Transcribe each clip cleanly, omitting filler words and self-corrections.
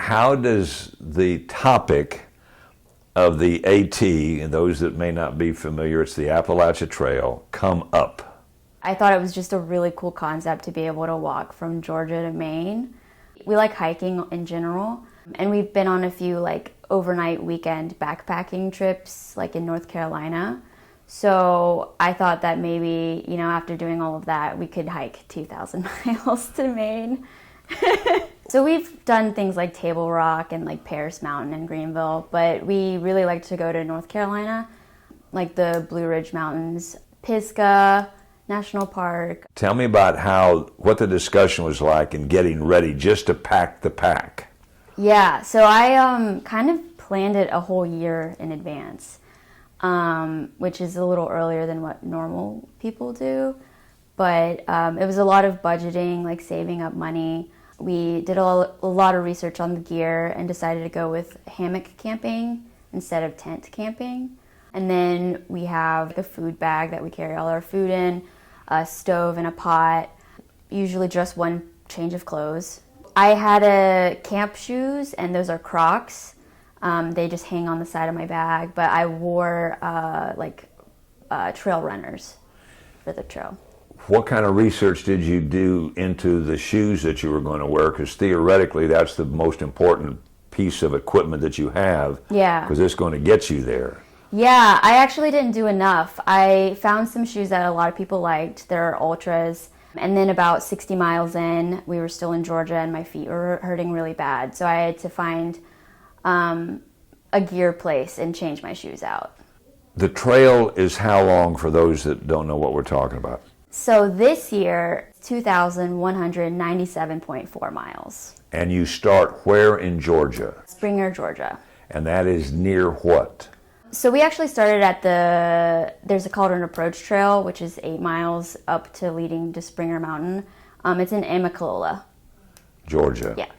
How does the topic of the AT, and those that may not be familiar, it's the Appalachian Trail, come up? I thought it was just a really cool concept to be able to walk from Georgia to Maine. We like hiking in general, and we've been on a few like overnight weekend backpacking trips like in North Carolina. So I thought that maybe, after doing all of that, we could hike 2,000 miles to Maine. So we've done things like Table Rock and like Paris Mountain in Greenville, but we really like to go to North Carolina, like the Blue Ridge Mountains, Pisgah National Park. Tell me about what the discussion was like in getting ready just to pack the pack. Yeah, so I kind of planned it a whole year in advance, which is a little earlier than what normal people do. But it was a lot of budgeting, like saving up money. We did a lot of research on the gear and decided to go with hammock camping instead of tent camping. And then we have a food bag that we carry all our food in, a stove and a pot, usually just one change of clothes. I had camp shoes, and those are Crocs. They just hang on the side of my bag, but I wore trail runners for the trail. What kind of research did you do into the shoes that you were going to wear? Because theoretically, that's the most important piece of equipment that you have. Yeah. Because it's going to get you there. Yeah, I actually didn't do enough. I found some shoes that a lot of people liked. They're ultras. And then about 60 miles in, we were still in Georgia, and my feet were hurting really bad. So I had to find a gear place and change my shoes out. The trail is how long, for those that don't know what we're talking about? So this year, 2,197.4 miles. And you start where in Georgia? Springer, Georgia. And that is near what? So we actually started at there's a Cauldron Approach Trail, which is 8 miles up to leading to Springer Mountain. It's in Amicalola, Georgia. Yeah.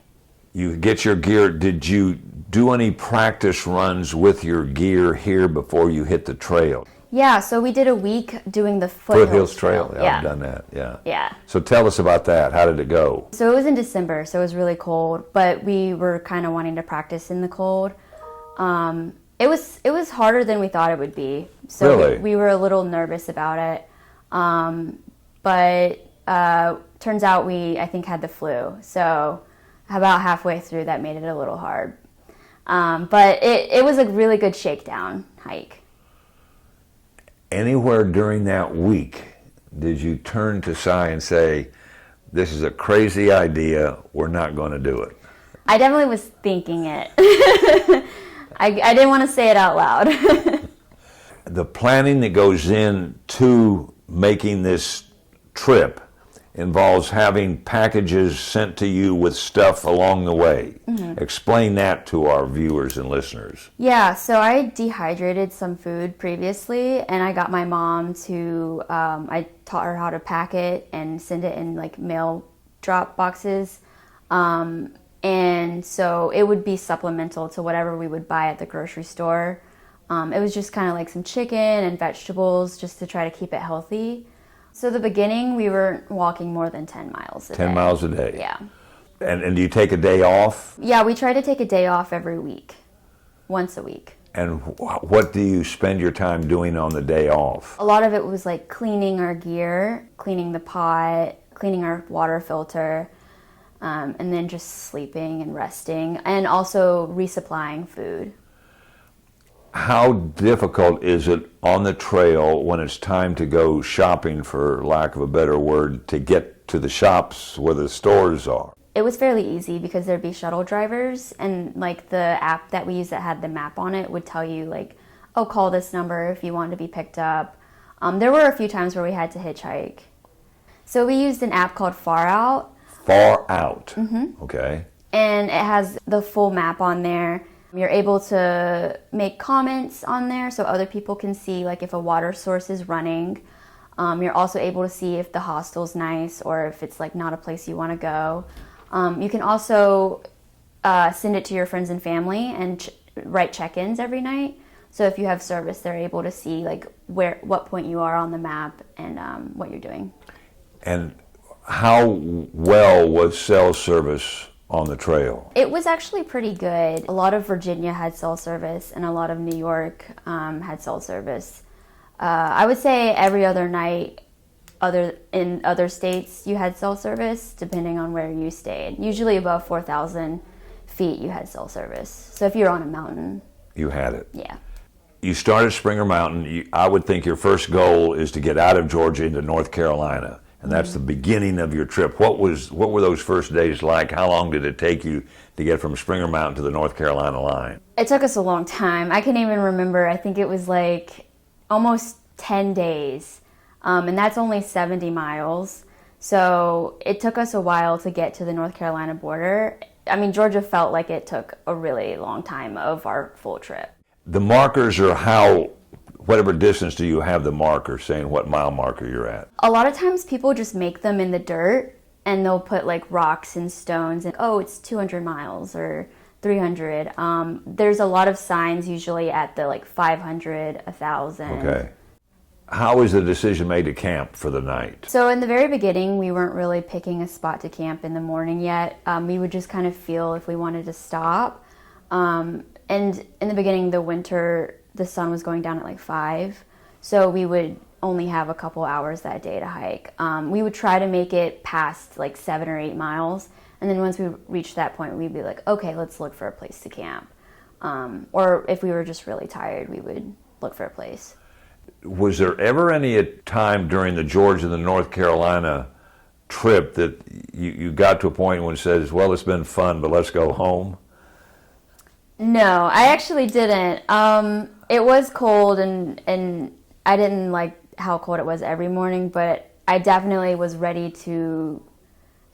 You get your gear. Did you do any practice runs with your gear here before you hit the trail? Yeah, so we did a week doing the Foothills Trail. Yeah, I've done that, yeah. Yeah. So tell us about that. How did it go? So it was in December, so it was really cold, but we were kind of wanting to practice in the cold. It was harder than we thought it would be. So really? We were a little nervous about it. But turns out I think, had the flu. So about halfway through, that made it a little hard. But it was a really good shakedown hike. Anywhere during that week, did you turn to Si and say, this is a crazy idea, we're not going to do it? I definitely was thinking it. I didn't want to say it out loud. The planning that goes into making this trip involves having packages sent to you with stuff along the way. Mm-hmm. Explain that to our viewers and listeners. Yeah, so I dehydrated some food previously, and I got my mom to, I taught her how to pack it and send it in like mail drop boxes. And so it would be supplemental to whatever we would buy at the grocery store. It was just kind of like some chicken and vegetables just to try to keep it healthy. So the beginning, we were walking more than 10 miles a day. 10 miles a day? Yeah. And do you take a day off? Yeah, we try to take a day off every week, once a week. And what do you spend your time doing on the day off? A lot of it was like cleaning our gear, cleaning the pot, cleaning our water filter, and then just sleeping and resting, and also resupplying food. How difficult is it on the trail when it's time to go shopping, for lack of a better word, to get to the shops where the stores are? It was fairly easy because there'd be shuttle drivers, and like the app that we used that had the map on it would tell you like, oh, call this number if you want to be picked up. There were a few times where we had to hitchhike. So we used an app called Far Out. Far Out. Mm-hmm. Okay. And it has the full map on there. You're able to make comments on there so other people can see like if a water source is running. You're also able to see if the hostel's nice or if it's like not a place you want to go. You can also send it to your friends and family and write check-ins every night. So if you have service, they're able to see like what point you are on the map and what you're doing. And how well was cell service on the trail? It was actually pretty good. A lot of Virginia had cell service, and a lot of New York had cell service. I would say every other night, in other states, you had cell service, depending on where you stayed. Usually above 4,000 feet, you had cell service. So if you're on a mountain, You had it. yeah. You started Springer Mountain. I would think your first goal is to get out of Georgia into North Carolina, and that's the beginning of your trip. What were those first days like? How long did it take you to get from Springer Mountain to the North Carolina line? It took us a long time. I can't even remember. I think it was like almost 10 days, and that's only 70 miles. So it took us a while to get to the North Carolina border. I mean, Georgia felt like it took a really long time of our full trip. The markers are whatever distance do you have the marker saying what mile marker you're at? A lot of times people just make them in the dirt, and they'll put like rocks and stones and, oh, it's 200 miles or 300. There's a lot of signs usually at the like 500, 1,000. Okay. How was the decision made to camp for the night? So in the very beginning, we weren't really picking a spot to camp in the morning yet. We would just kind of feel if we wanted to stop. And in the beginning, the sun was going down at like 5. So we would only have a couple hours that day to hike. We would try to make it past like 7 or 8 miles. And then once we reached that point, we'd be like, okay, let's look for a place to camp. Or if we were just really tired, we would look for a place. Was there ever any time during the Georgia and the North Carolina trip that you got to a point when it says, well, it's been fun, but let's go home? No, I actually didn't. It was cold, and I didn't like how cold it was every morning, but I definitely was ready to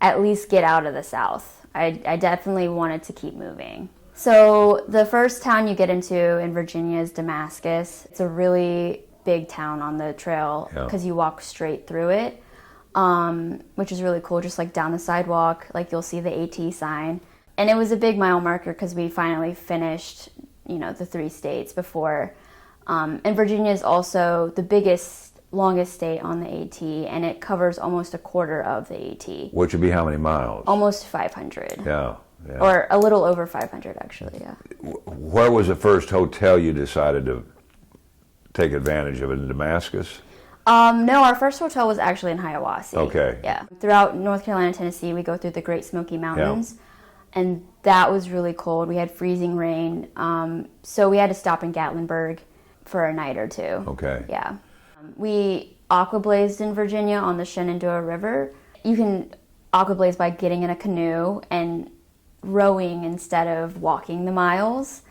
at least get out of the South. I definitely wanted to keep moving. So the first town you get into in Virginia is Damascus. It's a really big town on the trail because you walk straight through it, which is really cool. Just like down the sidewalk, like you'll see the AT sign. And it was a big mile marker because we finally finished, the 3 states before. And Virginia is also the biggest, longest state on the AT, and it covers almost a quarter of the AT. Which would be how many miles? Almost 500. Yeah. Or a little over 500, actually, yeah. Where was the first hotel you decided to take advantage of? In Damascus? No, our first hotel was actually in Hiawassee. Okay. Yeah. Throughout North Carolina and Tennessee, we go through the Great Smoky Mountains. And that was really cold. We had freezing rain. So we had to stop in Gatlinburg for a night or 2. Okay. Yeah. We aquablazed in Virginia on the Shenandoah River. You can aquablaze by getting in a canoe and rowing instead of walking the miles,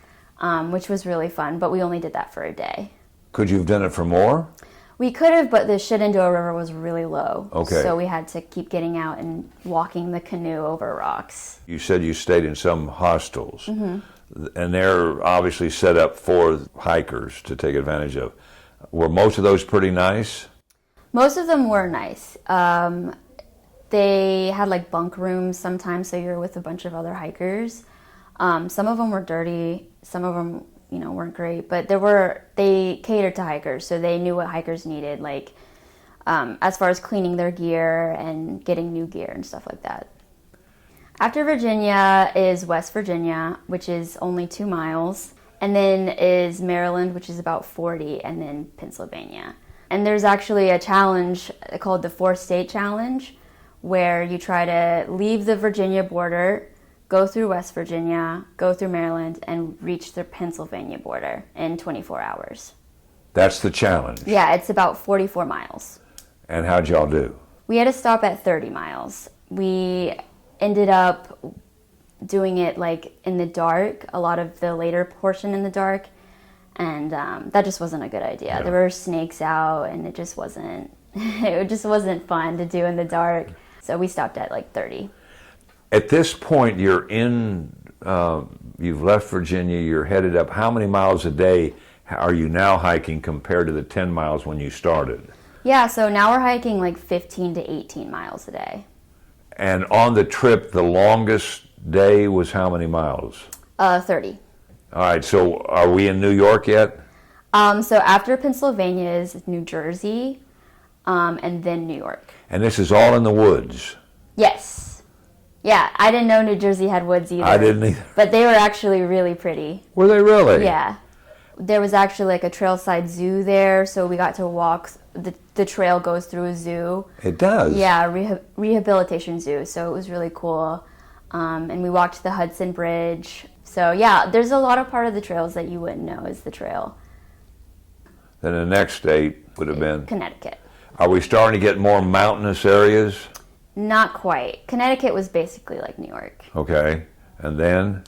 which was really fun. But we only did that for a day. Could you have done it for more? We could have, but the Shenandoah River was really low. Okay. So we had to keep getting out and walking the canoe over rocks. You said you stayed in some hostels, Mm-hmm. and they're obviously set up for hikers to take advantage of. Were most of those pretty nice? Most of them were nice. They had like bunk rooms sometimes, so you're with a bunch of other hikers. Some of them were dirty. Some of them weren't great, but they catered to hikers, so they knew what hikers needed, like as far as cleaning their gear and getting new gear and stuff like that. After Virginia is West Virginia, which is only 2 miles, and then is Maryland, which is about 40, and then Pennsylvania. And there's actually a challenge called the 4-State Challenge, where you try to leave the Virginia border, go through West Virginia, go through Maryland, and reach the Pennsylvania border in 24 hours. That's the challenge. Yeah, it's about 44 miles. And how'd y'all do? We had to stop at 30 miles. We ended up doing it like in the dark, a lot of the later portion in the dark, and that just wasn't a good idea. Yeah. There were snakes out, and it just wasn't fun to do in the dark. So we stopped at like 30. At this point, you've left Virginia, you're headed up. How many miles a day are you now hiking compared to the 10 miles when you started? Yeah, so now we're hiking like 15 to 18 miles a day. And on the trip, the longest day was how many miles? 30. All right, so are we in New York yet? So after Pennsylvania is New Jersey, and then New York. And this is all in the woods? Yes. Yeah, I didn't know New Jersey had woods either. I didn't either. But they were actually really pretty. Were they really? Yeah. There was actually like a trailside zoo there, so we got to walk. The trail goes through a zoo. It does? Yeah, rehabilitation zoo, so it was really cool. And we walked the Hudson Bridge. So yeah, there's a lot of part of the trails that you wouldn't know is the trail. Then the next state would have been? Connecticut. Are we starting to get more mountainous areas? Not quite. Connecticut was basically like New York. Okay. And then?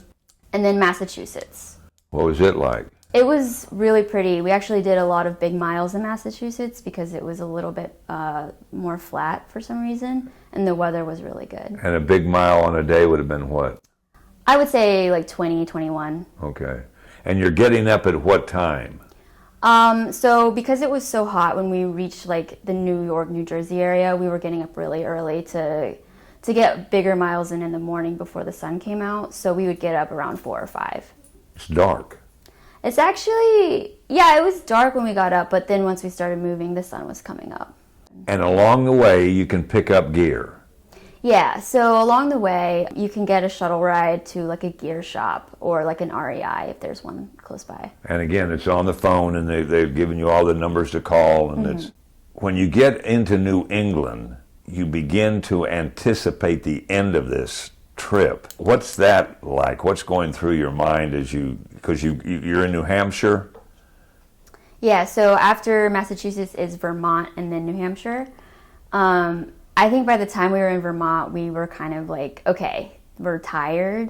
And then Massachusetts. What was it like? It was really pretty. We actually did a lot of big miles in Massachusetts because it was a little bit more flat for some reason, and the weather was really good. And a big mile on a day would have been what? I would say like 20, 21. Okay. And you're getting up at what time? So because it was so hot when we reached like the New York, New Jersey area, we were getting up really early to get bigger miles in the morning before the sun came out. So we would get up around 4 or 5. It's dark. It's actually, yeah, it was dark when we got up, but then once we started moving, the sun was coming up. And along the way, you can pick up gear. Yeah, so along the way, you can get a shuttle ride to like a gear shop or like an REI if there's one close by. And again, it's on the phone, and they've given you all the numbers to call. And it's when you get into New England, you begin to anticipate the end of this trip. What's that like? What's going through your mind as because you're in New Hampshire? Yeah, so after Massachusetts is Vermont and then New Hampshire. I think by the time we were in Vermont, we were kind of like, okay, we're tired,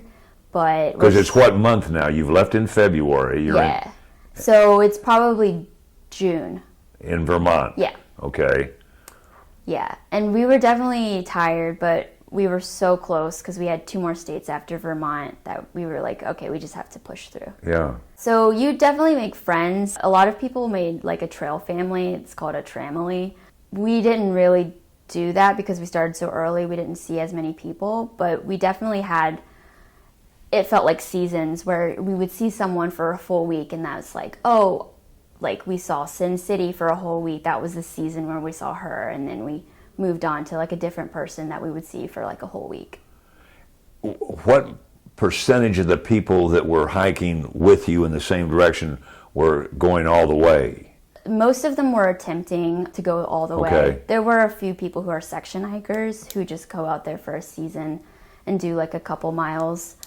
but... Because it's what month now? You've left in February. Yeah. So it's probably June. In Vermont? Yeah. Okay. Yeah. And we were definitely tired, but we were so close because we had 2 more states after Vermont that we were like, okay, we just have to push through. Yeah. So you definitely make friends. A lot of people made like a trail family. It's called a tramily. We didn't really do that because we started so early. We didn't see as many people, but we definitely had, it felt like seasons where we would see someone for a full week, and that's like, oh, like we saw Sin City for a whole week. That was the season where we saw her, and then we moved on to like a different person that we would see for like a whole week. What percentage of the people that were hiking with you in the same direction were going all the way? Most of them were attempting to go all the way. There were a few people who are section hikers who just go out there for a season and do like a couple miles.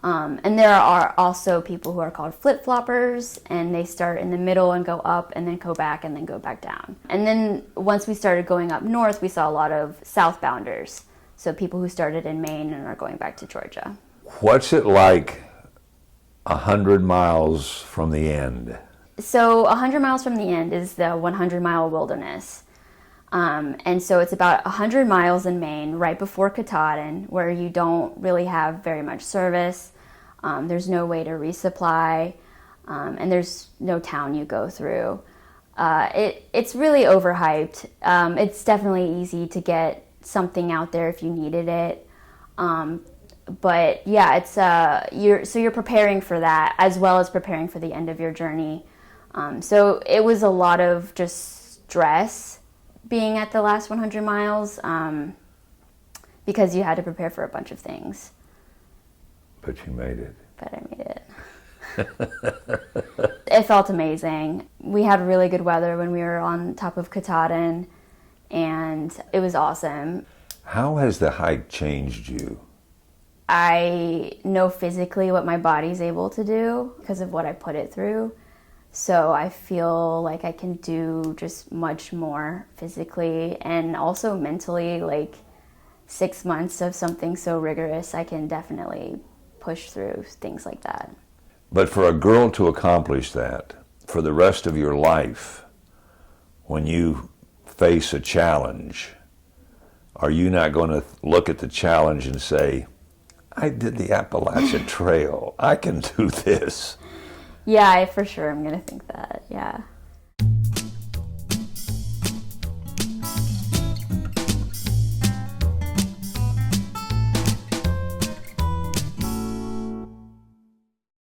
And there are also people who are called flip-floppers, and they start in the middle and go up and then go back and then go back down. And then once we started going up north, we saw a lot of southbounders. So people who started in Maine and are going back to Georgia. What's it like 100 miles from the end? So 100 miles from the end is the 100-mile wilderness. And so it's about 100 miles in Maine, right before Katahdin, where you don't really have very much service. There's no way to resupply, and there's no town you go through. It's really overhyped. It's definitely easy to get something out there if you needed it. But yeah, it's you're preparing for that as well as preparing for the end of your journey. So it was a lot of just stress being at the last 100 miles because you had to prepare for a bunch of things. But you made it. But I made it. It felt amazing. We had really good weather when we were on top of Katahdin, and it was awesome. How has the hike changed you? I know physically what my body's able to do because of what I put it through. So I feel like I can do just much more physically and also mentally. Like 6 months of something so rigorous, I can definitely push through things like that. But for a girl to accomplish that for the rest of your life, when you face a challenge, are you not going to look at the challenge and say, I did the Appalachian Trail, I can do this? Yeah, for sure I'm going to think that, yeah.